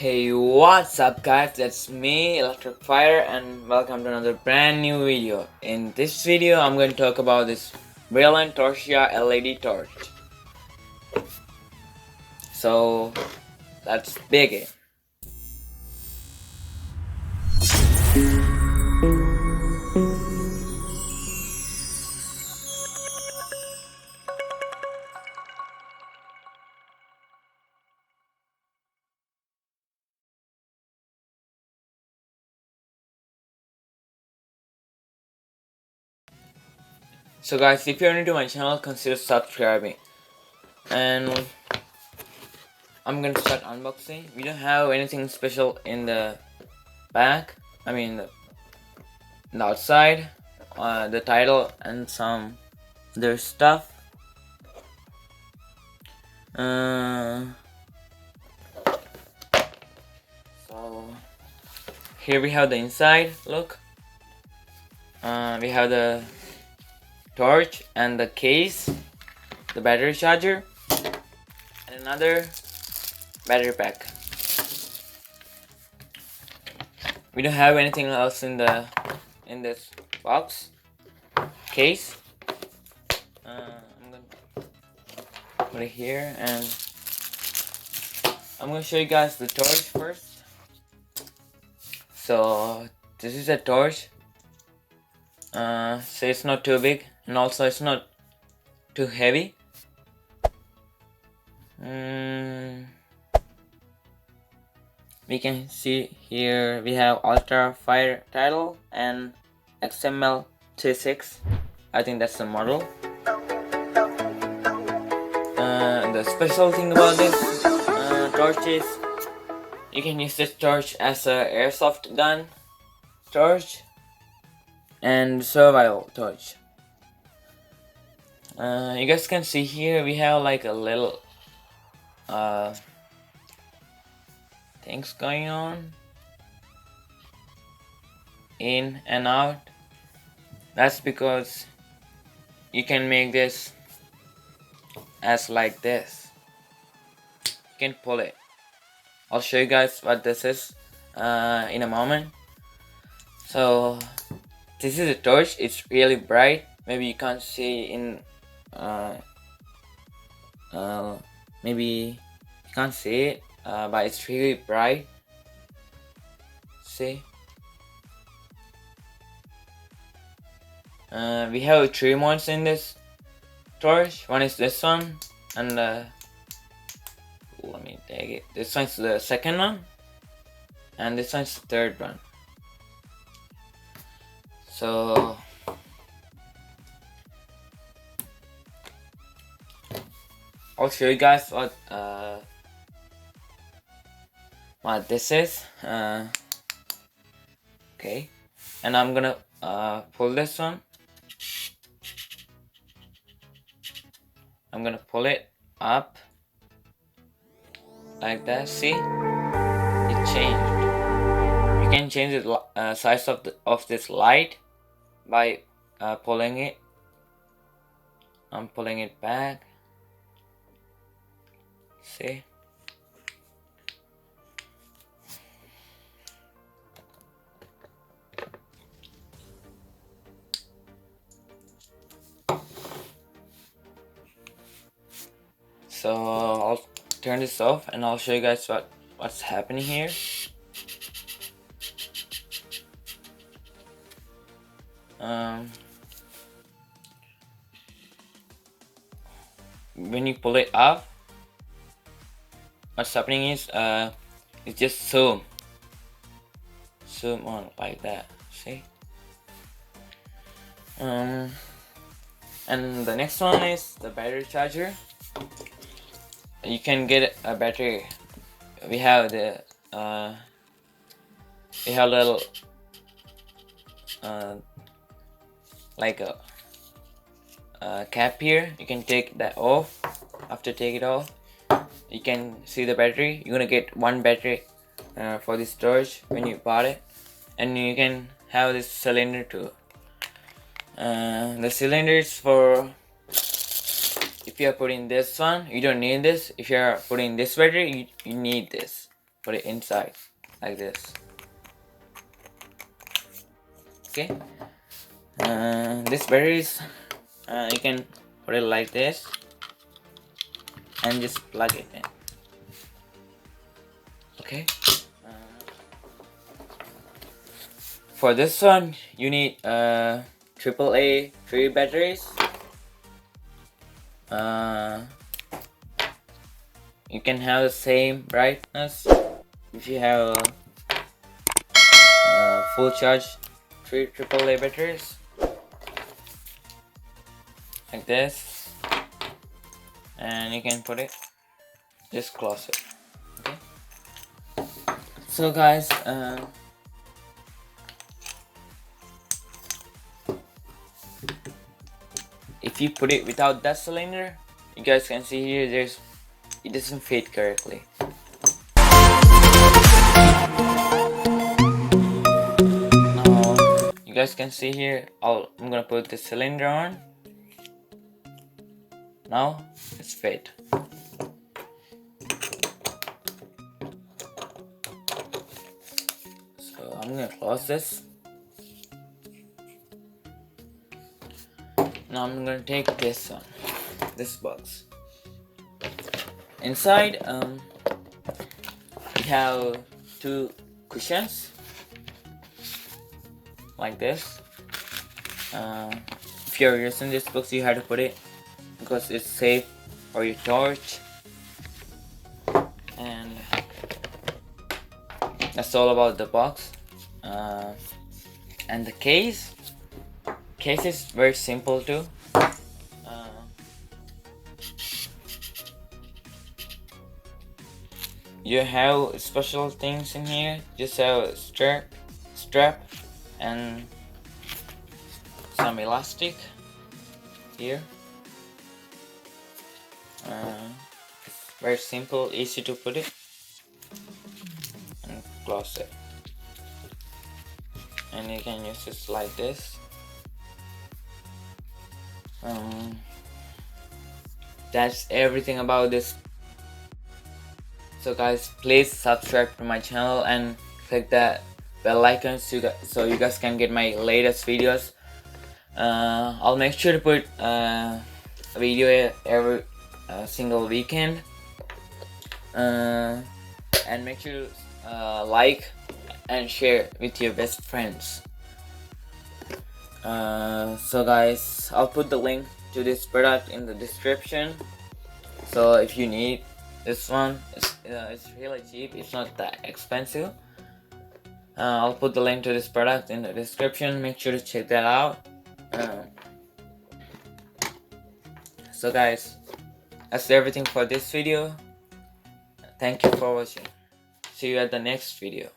Hey, what's up guys, that's me, Electric Fire, and welcome to another brand new video. In this video, I'm going to talk about this Brillante Torcia LED torch. So, let's begin. So guys, if you're new to my channel, consider subscribing. And I'm going to start unboxing. We don't have anything special in the back, in the outside, the title and some other stuff. So here we have the inside look. We have the torch and the case, the battery charger, and another battery pack. We don't have anything else in this box case. I'm gonna put it here, and I'm gonna show you guys the torch first. So this is a torch. So it's not too big, and also it's not too heavy. We can see here we have Ultra Fire title and XML26. I think that's the model. The special thing about this torch is you can use this torch as a airsoft gun torch and survival torch. You guys can see here we have like a little things going on in and out. That's because you can make this as like this. You can pull it. I'll show you guys what this is in a moment. So this is a torch. It's really bright. Maybe you can't see in maybe you can't see it, but it's really bright. See, we have 3 modes in this torch. One is this one, and let me take it. This one's the second one, and this one's the third one. So I'll show you guys what this is. Okay, and I'm gonna pull this one. I'm gonna pull it up like that. See, it changed. You can change the size of this light by pulling it. I'm pulling it back. See, so I'll turn this off and I'll show you guys what's happening here. When you pull it up, what's happening is it just zoom on like that. See, and the next one is the battery charger. You can get a battery. We have the little like a cap here. You can take that off. After take it off, you can see the battery. You're gonna get one battery for this storage when you bought it, and you can have this cylinder too. The cylinder is for if you are putting this one, you don't need this. If you are putting this battery, you need this. put it inside like this. Okay, this batteries, you can put it like this and just plug it in. Okay, for this one you need AAA 3 batteries. You can have the same brightness if you have full charge 3 AAA batteries like this, and you can put it, just close it. Okay, so guys, if you put it without that cylinder, you guys can see here it doesn't fit correctly. Now you guys can see here, I'm gonna put the cylinder on. Now it's fit. So I'm gonna close this. Now I'm gonna take this one, this box. Inside, we have 2 cushions like this. If you're using this box, you have to put it because it's safe for your torch. And that's all about the box. And the case is very simple too. You have special things in here. Just have a strap and some elastic here. It's very simple, easy to put it and close it. And you can use it like this. That's everything about this. So guys, please subscribe to my channel and click that bell icon so you guys can get my latest videos. I'll make sure to put a video every single weekend. And make sure to like and share with your best friends. So guys, I'll put the link to this product in the description. So if you need this one, it's really cheap, it's not that expensive. I'll put the link to this product in the description, make sure to check that out. So guys, that's everything for this video. Thank you for watching. See you at the next video.